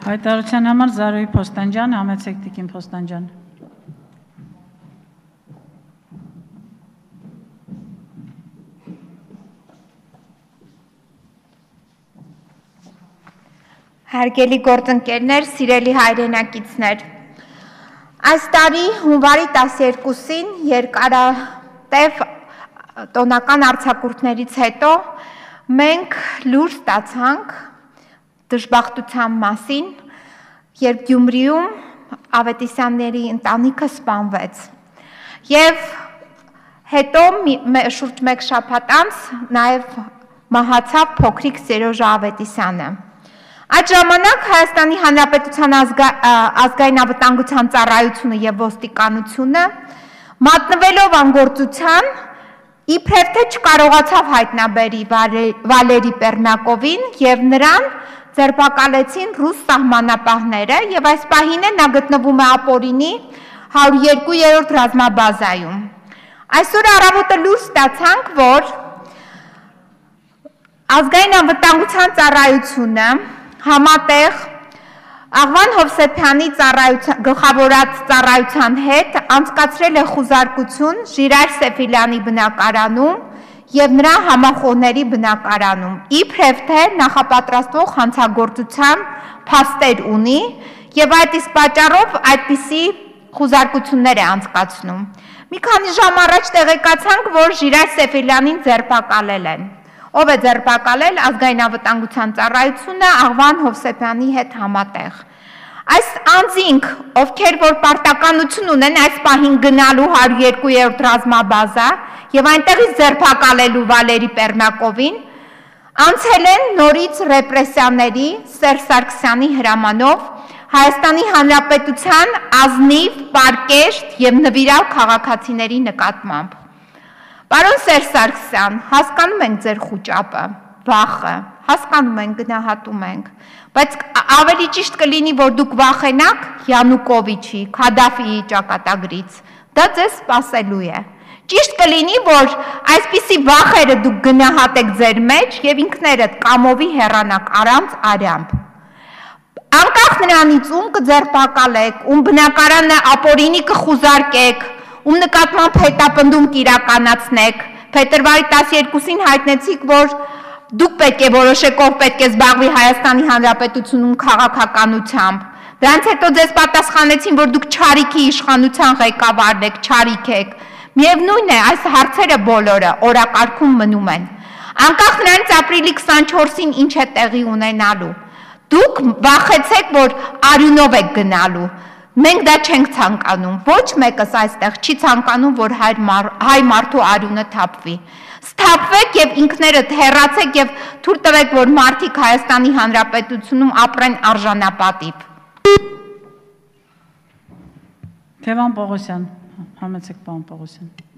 Հայտարարության համար Զարուհի Փոստանջյան, համեցեք Տիկին Փոստանջյան։ Հարգելի գործընկերներ, սիրելի հայրենակիցներ, այս տարի հունվարի 12-ին երկարատև տոնական արձակուրդներից հետո մենք լուր ստացանք դժբախտության մասին, երբ Գյումրիում Ավետիսյանների ընտանիքը սպանվեց եւ հետո շուրջ մեկ շաբաթ անց նաեւ մահացավ փոքրիկ Սերոժա Ավետիսյանը։ Այդ ժամանակ Հայաստանի Հանրապետության ազգային անվտանգության ծառայությունը եւ ոստիկանությունը մատնվելով անգործության իբրև թե չկարողացավ հայտնաբերի Վալերի Պերմյակովին եւ նրան ձերբակալեցին ռուս սահմանապահները եւ այս պահին նա գտնվում է ապօրինի 102-րդ ռազմաբազայում։ Այսօր առավոտը լուր ստացանք, որ ազգային անվտանգության ծառայությունը համատեղ Աղվան Հովսեփյանի գլխավորած ծառայության հետ անցկացրել է խուզարկություն Ժիրայր Սեֆիլյանի բնակարանում եւ նրա համախոհների բնակարանում, իբրև թե նախապատրաստվող հանցագործության փաստեր ունի եւ այդ իսկ պատճառով այդպիսի խուզարկություններ է անցկացնում։ Մի քանի ժամ առաջ տեղեկացանք, որ Ժիրայր Սեֆիլյանին ձերբակալել են։ Ով է ձերբակալել ազգային անվտանգության ծառայությունը Աղվան Հովսեփյանի հետ համատեղ։ Այս անձինք, ովքեր որ պարտականություն ունեն այս պահին գնալու 102-րդ ռազմաբազա եւ այնտեղից ձերբակալելու Վալերի Պերմյակովին, անցել են նորից ռեպրեսիաների Սերժ Սարգսյանի հրամանով Հայաստանի Հանրապետության ազնիվ, պարկեշտ եւ նվիրալ քաղաքացիների նկատմամբ։ Պարոն Սերժ Սարգսյան, հասկանում ենք ձեր խուճապը, վախը, հասկանում ենք, գնահատում ենք, բայց ավելի ճիշտ կլինի, որ դուք վախենաք Յանուկովիչի, Քադաֆիի ճակատագրից, դա ձեզ սպասելու է։ Ճիշտ կլինի, որ այսպիսի վախերը դուք գնահատեք ձեր մեջ եւ ինքներդ կամովի հեռանաք առանց արյամբ։ Անկախ նրանից ում կձերբակալեք, ում բնակարանը ապօրինի կխուզարկեք, ում նկատմամբ հետապնդում կիրականացնեք, փետրվարի 12-ին հայտնեցիք, որ դուք պետք է որոշեք, ով պետք է զբաղվի Հայաստանի Հանրապետությունում քաղաքականությամբ։ Դրանց հետո ձեզ պատասխանեցին, որ դուք Չարիքի իշխանության ղեկավարն եք, Չարիք եք։ Միևնույն է, այս հարցերը բոլորը օրակարգում մնում են։ Անկախ նրանից ապրիլի 24-ին ինչ է տեղի ունենալու։ Դուք վախեցեք, որ արյունով եք գնալու։ Մենք դա չենք ցանկանում, ոչ մեկս այստեղ չի ցանկանում, որ հայ մարդու արյունը թափվի։ Սթափվեք եւ ինքներդ հեռացեք եւ թույլ տվեք, որ մարդիկ Հայաստանի Հանրապետությունում ապրեն արժանապատիվ։ Թևան Պողոսյան, համեցեք պարոն Պողոսյան։